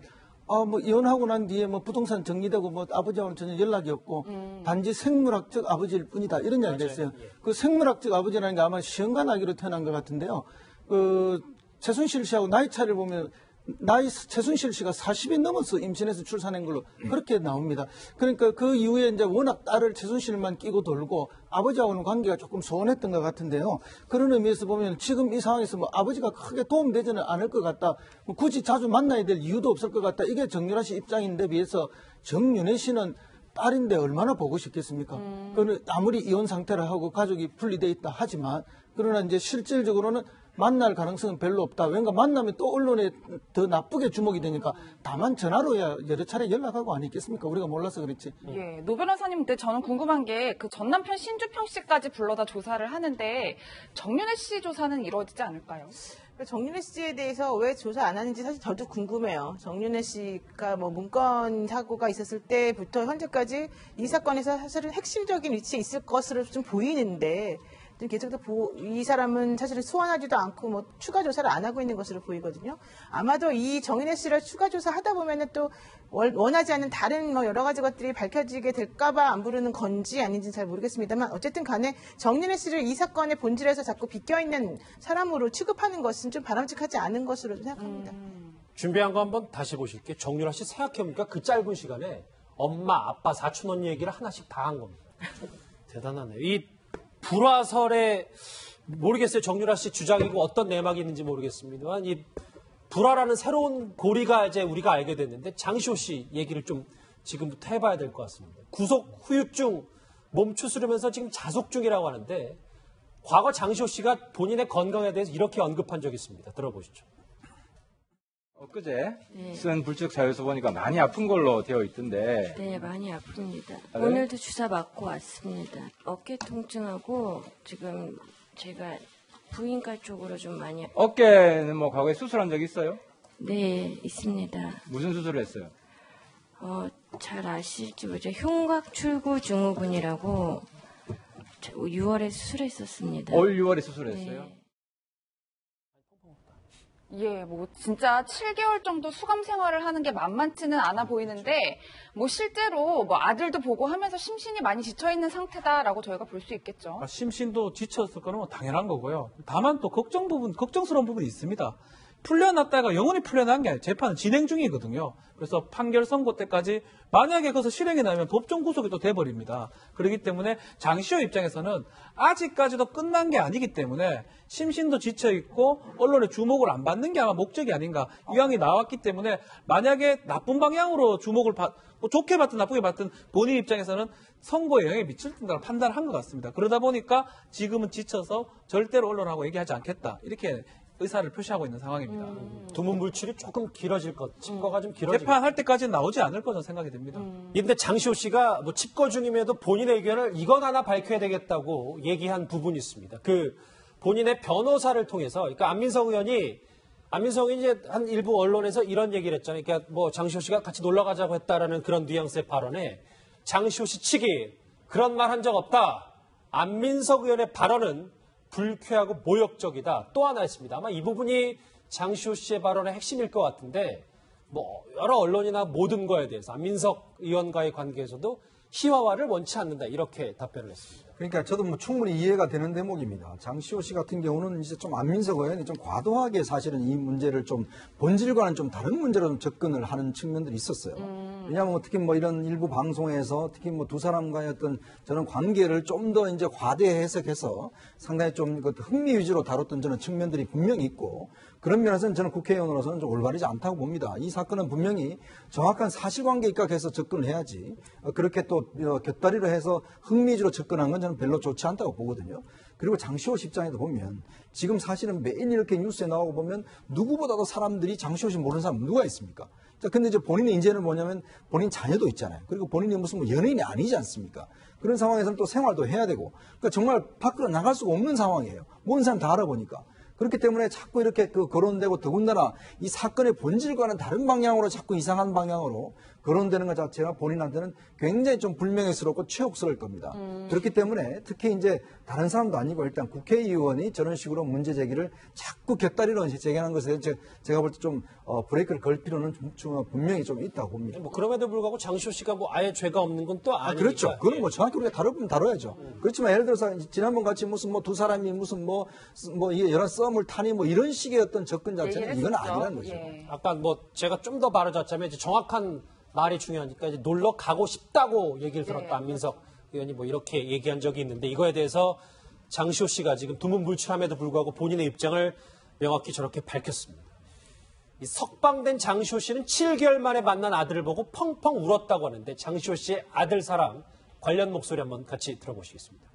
뭐 이혼하고 난 뒤에 뭐 부동산 정리되고 뭐 아버지하고는 전혀 연락이 없고 단지 생물학적 아버지일 뿐이다 이런 이야기를 했어요. 그 생물학적 아버지라는 게 아마 시험관 아기로 태어난 것 같은데요. 그 최순실 씨하고 나이 차를 보면 최순실 씨가 40이 넘어서 임신해서 출산한 걸로 그렇게 나옵니다. 그러니까 그 이후에 이제 워낙 딸을 최순실만 끼고 돌고 아버지하고는 관계가 조금 소원했던 것 같은데요. 그런 의미에서 보면 지금 이 상황에서 뭐 아버지가 크게 도움되지는 않을 것 같다. 뭐 굳이 자주 만나야 될 이유도 없을 것 같다. 이게 정윤아 씨 입장인데 비해서 정윤혜 씨는 딸인데 얼마나 보고 싶겠습니까? 그는 아무리 이혼 상태를 하고 가족이 분리돼 있다 하지만 그러나 이제 실질적으로는 만날 가능성은 별로 없다. 왠가 만나면 또 언론에 더 나쁘게 주목이 되니까 다만 전화로야 여러 차례 연락하고 아니겠습니까? 우리가 몰라서 그렇지. 예, 노 변호사님, 근데 저는 궁금한 게 그 전 남편 신주평 씨까지 불러다 조사를 하는데 정윤혜 씨 조사는 이루어지지 않을까요? 정윤혜 씨에 대해서 왜 조사 안 하는지 사실 저도 궁금해요. 정윤혜 씨가 뭐 문건 사고가 있었을 때부터 현재까지 이 사건에서 사실은 핵심적인 위치에 있을 것으로 좀 보이는데 계속해서 이 사람은 사실은 소환하지도 않고 뭐 추가 조사를 안 하고 있는 것으로 보이거든요. 아마도 이 정윤혜 씨를 추가 조사하다 보면은 또 원하지 않는 다른 뭐 여러 가지 것들이 밝혀지게 될까봐 안 부르는 건지 아닌지는 잘 모르겠습니다만 어쨌든 간에 정윤혜 씨를 이 사건의 본질에서 자꾸 비껴있는 사람으로 취급하는 것은 좀 바람직하지 않은 것으로 생각합니다. 준비한 거 한번 다시 보실게요. 정유라 씨 생각해보니까 그 짧은 시간에 엄마, 아빠, 사촌 언니 얘기를 하나씩 다 한 겁니다. 대단하네요. 이 불화설에 모르겠어요. 정유라 씨 주장이고 어떤 내막이 있는지 모르겠습니다만 이 불화라는 새로운 고리가 이제 우리가 알게 됐는데 장시호 씨 얘기를 좀 지금부터 해봐야 될 것 같습니다. 구속 후유증 몸 추스르면서 지금 자속 중이라고 하는데 과거 장시호 씨가 본인의 건강에 대해서 이렇게 언급한 적이 있습니다. 들어보시죠. 엊그제 쓴 불측 자료서 보니까 많이 아픈 걸로 되어 있던데. 네, 많이 아픕니다. 아, 네? 오늘도 주사 맞고 왔습니다. 어깨 통증하고 지금 제가 부인과 쪽으로 좀 많이. 어깨는 뭐 과거에 수술한 적 있어요? 네, 있습니다. 무슨 수술을 했어요? 잘 아실지 모르죠. 흉곽 출구 증후군이라고 6월에 수술했었습니다. 올 6월에 수술했어요? 네. 예, 뭐 진짜 7개월 정도 수감 생활을 하는 게 만만치는 않아 보이는데 뭐 실제로 뭐 아들도 보고 하면서 심신이 많이 지쳐 있는 상태다라고 저희가 볼 수 있겠죠. 심신도 지쳤을 거는 뭐 당연한 거고요. 다만 또 걱정스러운 부분이 있습니다. 풀려났다가 영원히 풀려난 게 아니라 재판은 진행 중이거든요. 그래서 판결 선고 때까지 만약에 그것을 실행이 나면 법정 구속이 또 돼버립니다. 그렇기 때문에 장시호 입장에서는 아직까지도 끝난 게 아니기 때문에 심신도 지쳐있고 언론의 주목을 안 받는 게 아마 목적이 아닌가. 이왕이 나왔기 때문에 만약에 나쁜 방향으로 주목을 뭐 좋게 받든 나쁘게 받든 본인 입장에서는 선고에 영향이 미칠 거라고 판단을 한 것 같습니다. 그러다 보니까 지금은 지쳐서 절대로 언론하고 얘기하지 않겠다. 이렇게 의사를 표시하고 있는 상황입니다. 두문불출이 조금 길어질 것, 칩거가 좀 길어질 것. 재판할 때까지는 나오지 않을 거는 생각이 듭니다. 근데 장시호 씨가 뭐 칩거 중임에도 본인의 의견을 이건 하나 밝혀야 되겠다고 얘기한 부분이 있습니다. 그 본인의 변호사를 통해서, 그러니까 안민석 의원이 안민석이 이제 한 일부 언론에서 이런 얘기를 했잖아요. 그러니까 뭐 장시호 씨가 같이 놀러 가자고 했다라는 그런 뉘앙스의 발언에 장시호 씨 측이 그런 말 한 적 없다. 안민석 의원의 발언은 불쾌하고 모욕적이다. 또 하나 있습니다. 아마 이 부분이 장시호 씨의 발언의 핵심일 것 같은데 뭐 여러 언론이나 모든 거에 대해서 안민석 의원과의 관계에서도 희화화를 원치 않는다. 이렇게 답변을 했습니다. 그러니까 저도 뭐 충분히 이해가 되는 대목입니다. 장시호 씨 같은 경우는 이제 좀 안민석 의원이 좀 과도하게 사실은 이 문제를 좀 본질과는 좀 다른 문제로 좀 접근을 하는 측면들이 있었어요. 왜냐하면 특히 뭐 이런 일부 방송에서 특히 뭐 두 사람과의 어떤 저는 관계를 좀 더 이제 과대 해석해서 상당히 좀 그 흥미 위주로 다뤘던 저는 측면들이 분명히 있고 그런 면에서는 저는 국회의원으로서는 좀 올바르지 않다고 봅니다. 이 사건은 분명히 정확한 사실관계에 입각해서 접근을 해야지 그렇게 또 곁다리로 해서 흥미 위주로 접근한 건 저는 별로 좋지 않다고 보거든요. 그리고 장시호 씨 입장에도 보면 지금 사실은 매일 이렇게 뉴스에 나오고 보면 누구보다도 사람들이 장시호 씨 모르는 사람 누가 있습니까? 자, 근데 이제 본인의 인재는 뭐냐면 본인 자녀도 있잖아요. 그리고 본인이 무슨 뭐 연예인이 아니지 않습니까? 그런 상황에서는 또 생활도 해야 되고 그러니까 정말 밖으로 나갈 수가 없는 상황이에요. 모든 사람 다 알아보니까. 그렇기 때문에 자꾸 이렇게 거론되고 더군다나 이 사건의 본질과는 다른 방향으로 자꾸 이상한 방향으로 거론되는 것 자체가 본인한테는 굉장히 좀 불명예스럽고 치욕스러울 겁니다. 그렇기 때문에 특히 이제 다른 사람도 아니고 일단 국회의원이 저런 식으로 문제 제기를 자꾸 곁다리로 제기하는 것에 제가 볼 때 좀 브레이크를 걸 필요는 좀 분명히 좀 있다고 봅니다. 뭐 그럼에도 불구하고 장시호 씨가 뭐 아예 죄가 없는 건 또 아니니까. 그렇죠. 그건 뭐 정확히 우리가 다루면 다뤄야죠. 그렇지만 예를 들어서 지난번 같이 무슨 뭐 두 사람이 무슨 뭐 이게 여러 썸을 타니 뭐 이런 식의 어떤 접근 자체는 이건 아니라는 거죠. 예. 아까 뭐 제가 좀 더 바로잡자면 이제 정확한 말이 중요하니까 이제 놀러 가고 싶다고 얘기를 들었다. 안민석 의원이 뭐 이렇게 얘기한 적이 있는데 이거에 대해서 장시호 씨가 지금 두문불출함에도 불구하고 본인의 입장을 명확히 저렇게 밝혔습니다. 이 석방된 장시호 씨는 7개월 만에 만난 아들을 보고 펑펑 울었다고 하는데 장시호 씨의 아들 사랑 관련 목소리 한번 같이 들어보시겠습니다.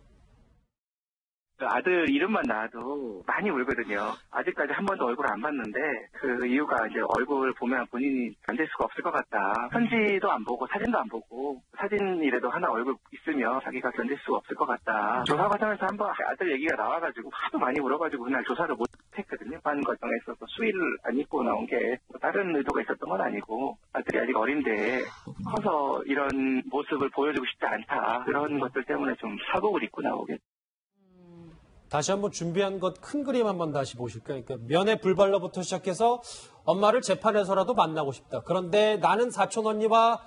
아들 이름만 나와도 많이 울거든요. 아직까지 한 번도 얼굴 안 봤는데 그 이유가 이제 얼굴 보면 본인이 견딜 수가 없을 것 같다. 편지도 안 보고 사진도 안 보고 사진이라도 하나 얼굴 있으면 자기가 견딜 수가 없을 것 같다. 조사 과정에서 한번 아들 얘기가 나와가지고 하도 많이 울어가지고 그날 조사를 못 했거든요. 반 과정에서 수의를 안 입고 나온 게 뭐 다른 의도가 있었던 건 아니고 아들이 아직 어린데 커서 이런 모습을 보여주고 싶지 않다. 그런 것들 때문에 좀 사복을 입고 나오게. 다시 한번 준비한 것 큰 그림 한번 다시 보실까요? 그러니까 면회 불발로부터 시작해서 엄마를 재판에서라도 만나고 싶다. 그런데 나는 사촌 언니와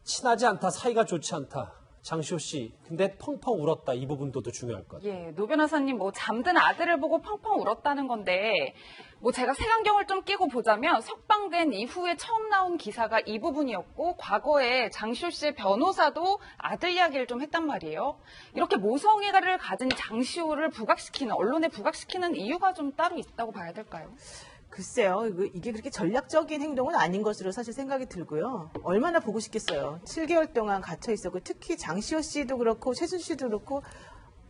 친하지 않다. 사이가 좋지 않다. 장시호 씨, 근데 펑펑 울었다. 이 부분도 중요할 것 같아요. 예, 노 변호사님 뭐 잠든 아들을 보고 펑펑 울었다는 건데 뭐 제가 색안경을 좀 끼고 보자면 석방된 이후에 처음 나온 기사가 이 부분이었고 과거에 장시호 씨의 변호사도 아들 이야기를 좀 했단 말이에요. 이렇게 모성애를 가진 장시호를 부각시키는 언론에 부각시키는 이유가 좀 따로 있다고 봐야 될까요? 글쎄요, 이게 그렇게 전략적인 행동은 아닌 것으로 사실 생각이 들고요. 얼마나 보고 싶겠어요. 7개월 동안 갇혀 있었고, 특히 장시호 씨도 그렇고, 최순 씨도 그렇고,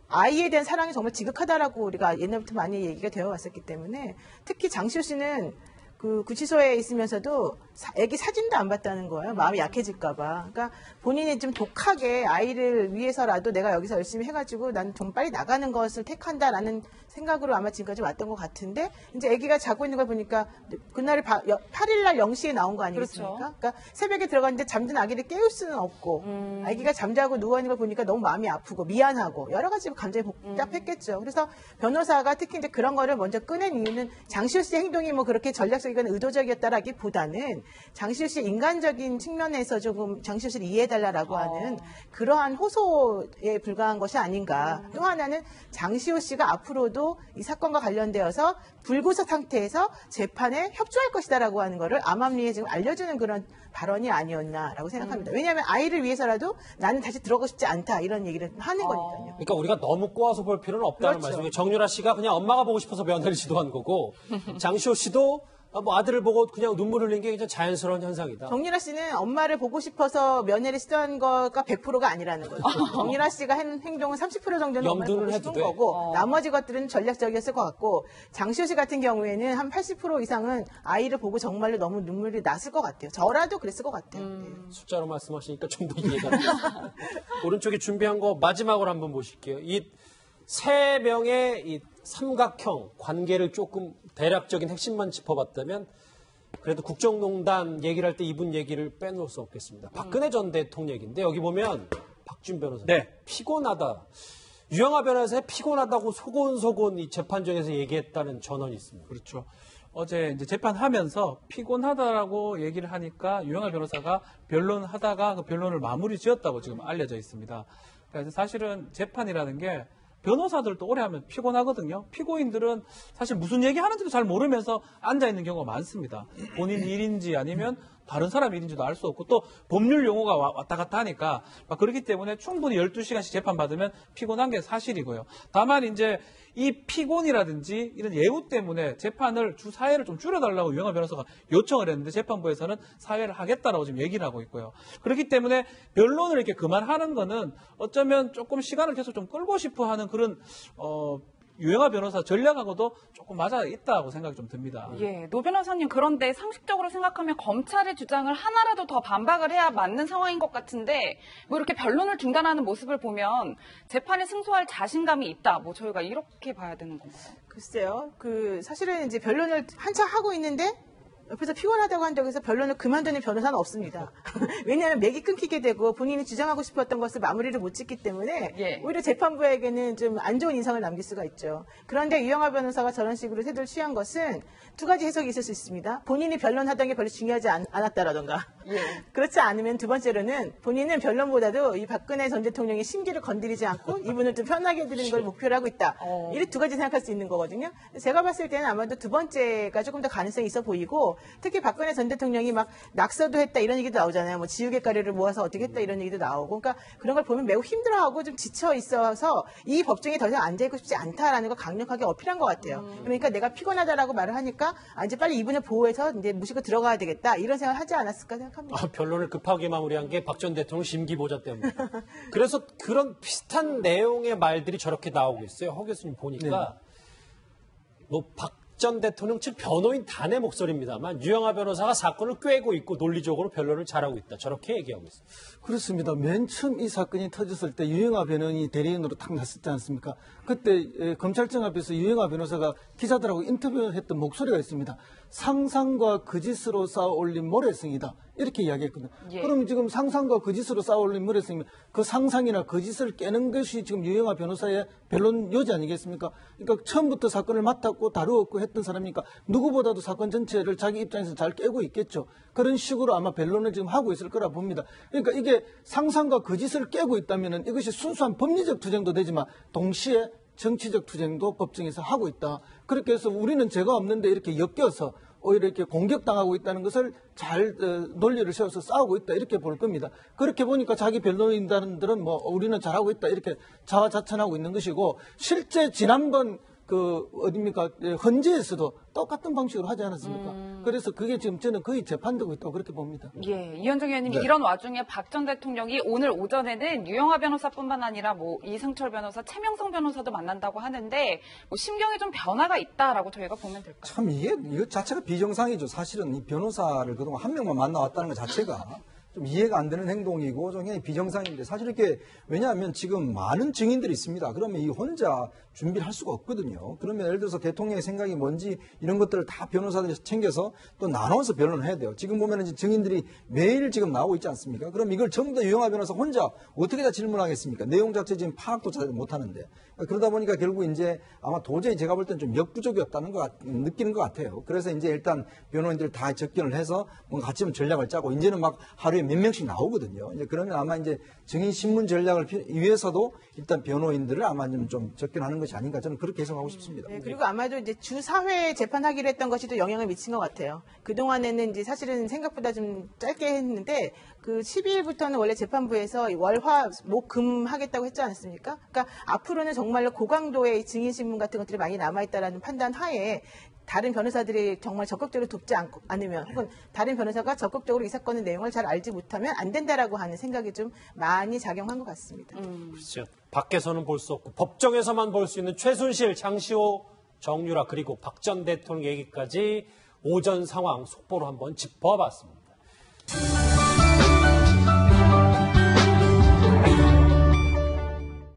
아이에 대한 사랑이 정말 지극하다라고 우리가 옛날부터 많이 얘기가 되어 왔었기 때문에, 특히 장시호 씨는 그 구치소에 있으면서도 애기 사진도 안 봤다는 거예요. 마음이 약해질까봐. 그러니까 본인이 좀 독하게 아이를 위해서라도 내가 여기서 열심히 해가지고 난 좀 빨리 나가는 것을 택한다라는 생각으로 아마 지금까지 왔던 것 같은데 이제 아기가 자고 있는 걸 보니까 그날이 8일날 0시에 나온 거 아니겠습니까? 그렇죠. 그러니까 새벽에 들어갔는데 잠든 아기를 깨울 수는 없고 아기가 잠자고 누워있는 걸 보니까 너무 마음이 아프고 미안하고 여러 가지 감정이 복잡했겠죠. 그래서 변호사가 특히 이제 그런 거를 먼저 꺼낸 이유는 장시호 씨의 행동이 뭐 그렇게 전략적이거나 의도적이었다라기보다는 장시호 씨의 인간적인 측면에서 조금 장시호 씨를 이해해달라고 하는 그러한 호소에 불과한 것이 아닌가. 또 하나는 장시호 씨가 앞으로도 이 사건과 관련되어서 불구속 상태에서 재판에 협조할 것이다라고 하는 거를 암암리에 지금 알려주는 그런 발언이 아니었나라고 생각합니다. 왜냐하면 아이를 위해서라도 나는 다시 들어가고 싶지 않다 이런 얘기를 하는 거니까요. 그러니까 우리가 너무 꼬아서 볼 필요는 없다는 그렇죠. 말씀이에요. 정유라 씨가 그냥 엄마가 보고 싶어서 면회를 시도한 거고 장시호 씨도 뭐 아들을 보고 그냥 눈물 흘린 게 자연스러운 현상이다. 정유라 씨는 엄마를 보고 싶어서 면회를 시도한 거가 100%가 아니라는 거죠. 정유라 씨가 한 행동은 30% 정도는 엄마를 보고 싶은 거고 나머지 것들은 전략적이었을 것 같고 장시호 씨 같은 경우에는 한 80% 이상은 아이를 보고 정말로 너무 눈물이 났을 것 같아요. 저라도 그랬을 것 같아요. 숫자로 말씀하시니까 좀 더 이해가 됩니다. 오른쪽에 준비한 거 마지막으로 한번 보실게요. 이 세 명의 이 삼각형 관계를 조금 대략적인 핵심만 짚어봤다면 그래도 국정농단 얘기를 할 때 이분 얘기를 빼놓을 수 없겠습니다. 박근혜 전 대통령 얘기인데 여기 보면 박준 변호사 피곤하다. 유영하 변호사의 피곤하다고 소곤소곤 이 재판정에서 얘기했다는 전언이 있습니다. 그렇죠. 어제 이제 재판하면서 피곤하다라고 얘기를 하니까 유영하 변호사가 변론하다가 그 변론을 마무리 지었다고 지금 알려져 있습니다. 그래서 사실은 재판이라는 게 변호사들도 오래 하면 피곤하거든요. 피고인들은 사실 무슨 얘기하는지도 잘 모르면서 앉아있는 경우가 많습니다. 본인 일인지 아니면 다른 사람 일인지도 알 수 없고 또 법률 용어가 왔다 갔다 하니까 그렇기 때문에 충분히 12시간씩 재판받으면 피곤한 게 사실이고요. 다만 이제 이 피곤이라든지 이런 예우 때문에 재판을 주 사회를 좀 줄여달라고 유영하 변호사가 요청을 했는데 재판부에서는 사회를 하겠다라고 지금 얘기를 하고 있고요. 그렇기 때문에 변론을 이렇게 그만하는 거는 어쩌면 조금 시간을 계속 좀 끌고 싶어 하는 그런 유영하 변호사 전략하고도 조금 맞아 있다고 생각이 좀 듭니다. 예, 노 변호사님 그런데 상식적으로 생각하면 검찰의 주장을 하나라도 더 반박을 해야 맞는 상황인 것 같은데 뭐 이렇게 변론을 중단하는 모습을 보면 재판에 승소할 자신감이 있다. 뭐 저희가 이렇게 봐야 되는 건가요? 글쎄요. 사실은 이제 변론을 한참 하고 있는데 옆에서 피곤하다고 한다고 해서 변론을 그만두는 변호사는 없습니다. 왜냐하면 맥이 끊기게 되고 본인이 주장하고 싶었던 것을 마무리를 못 짓기 때문에 오히려 재판부에게는 좀 안 좋은 인상을 남길 수가 있죠. 그런데 유영하 변호사가 저런 식으로 태도를 취한 것은 두 가지 해석이 있을 수 있습니다. 본인이 변론하던 게 별로 중요하지 않았다라던가. 그렇지 않으면 두 번째로는 본인은 변론보다도 이 박근혜 전 대통령의 심기를 건드리지 않고 이분을 좀 편하게 해드리는 걸 목표로 하고 있다. 이렇게 두 가지 생각할 수 있는 거거든요. 제가 봤을 때는 아마도 두 번째가 조금 더 가능성이 있어 보이고 특히 박근혜 전 대통령이 막 낙서도 했다 이런 얘기도 나오잖아요. 뭐 지우개 가루를 모아서 어떻게 했다 이런 얘기도 나오고 그러니까 그런 걸 보면 매우 힘들어하고 좀 지쳐 있어서 이 법정에 더 이상 앉아있고 싶지 않다라는 걸 강력하게 어필한 것 같아요. 그러니까 내가 피곤하다라고 말을 하니까 이제 빨리 이분을 보호해서 이제 무시고 들어가야 되겠다 이런 생각을 하지 않았을까 생각합니다. 변론을 급하게 마무리한 게 박 전 대통령 심기보좌 때문에. 그래서 그런 비슷한 내용의 말들이 저렇게 나오고 있어요. 허 교수님 보니까 박 전 대통령 측 변호인 단의 목소리입니다만 유영하 변호사가 사건을 꿰고 있고 논리적으로 변론을 잘하고 있다. 저렇게 얘기하고 있습니다. 그렇습니다. 맨 처음 이 사건이 터졌을 때 유영하 변호인이 대리인으로 탁 났었지 않습니까? 그때 검찰청 앞에서 유영하 변호사가 기자들하고 인터뷰했던 목소리가 있습니다. 상상과 거짓으로 쌓아올린 모래성이다. 이렇게 이야기했거든요. 그럼 지금 상상과 거짓으로 쌓아올린 모래성이면 그 상상이나 거짓을 깨는 것이 지금 유영하 변호사의 변론 요지 아니겠습니까? 그러니까 처음부터 사건을 맡았고 다루었고 했던 사람이니까 누구보다도 사건 전체를 자기 입장에서 잘 깨고 있겠죠. 그런 식으로 아마 변론을 지금 하고 있을 거라 봅니다. 그러니까 이게 상상과 거짓을 깨고 있다면 이것이 순수한 법리적 투쟁도 되지만 동시에 정치적 투쟁도 법정에서 하고 있다. 그렇게 해서 우리는 죄가 없는데 이렇게 엮여서 오히려 이렇게 공격당하고 있다는 것을 잘 논리를 세워서 싸우고 있다 이렇게 볼 겁니다. 그렇게 보니까 자기 변호인단들은 뭐 우리는 잘하고 있다 이렇게 자화자찬하고 있는 것이고 실제 지난번 헌재에서도 똑같은 방식으로 하지 않았습니까? 그래서 그게 지금 저는 거의 재판되고 있다고 그렇게 봅니다. 예, 이현정 의원님 이런 와중에 박 전 대통령이 오늘 오전에는 유영하 변호사뿐만 아니라 뭐 이승철 변호사, 최명성 변호사도 만난다고 하는데 뭐 심경에 좀 변화가 있다라고 저희가 보면 될까요? 참 이거 자체가 비정상이죠. 사실은 이 변호사를 그동안 한 명만 만나왔다는 것 자체가 좀 이해가 안 되는 행동이고 좀 굉장히 비정상인데 사실 이렇게 왜냐하면 지금 많은 증인들이 있습니다. 그러면 이 혼자 준비를 할 수가 없거든요. 그러면 예를 들어서 대통령의 생각이 뭔지 이런 것들을 다 변호사들이 챙겨서 또 나눠서 변론을 해야 돼요. 지금 보면 이제 증인들이 매일 지금 나오고 있지 않습니까? 그럼 이걸 전부 다 유영하 변호사 혼자 어떻게 다 질문하겠습니까? 내용 자체 지금 파악도 잘 못하는데 그러다 보니까 결국 이제 아마 도저히 제가 볼 때는 좀 역부족이었다는 거 느끼는 것 같아요. 그래서 이제 일단 변호인들 다 접견을 해서 뭔가 같이 전략을 짜고 이제는 막 하루에 몇 명씩 나오거든요. 이제 그러면 아마 이제 증인 신문 전략을 위해서도 일단 변호인들을 아마 좀 접견하는 것이 아닌가 저는 그렇게 해석하고 싶습니다. 네, 그리고 아마도 이제 주사회 재판하기로 했던 것이 또 영향을 미친 것 같아요. 그동안에는 이제 사실은 생각보다 좀 짧게 했는데 그 12일부터는 원래 재판부에서 월화 목금 하겠다고 했지 않습니까? 그러니까 앞으로는 정말로 고강도의 증인 신문 같은 것들이 많이 남아있다라는 판단 하에 다른 변호사들이 정말 적극적으로 돕지 않으면 혹은 다른 변호사가 적극적으로 이 사건의 내용을 잘 알지 못하면 안 된다라고 하는 생각이 좀 많이 작용한 것 같습니다. 그렇죠. 밖에서는 볼 수 없고 법정에서만 볼 수 있는 최순실, 장시호, 정유라 그리고 박 전 대통령 얘기까지 오전 상황 속보로 한번 짚어봤습니다.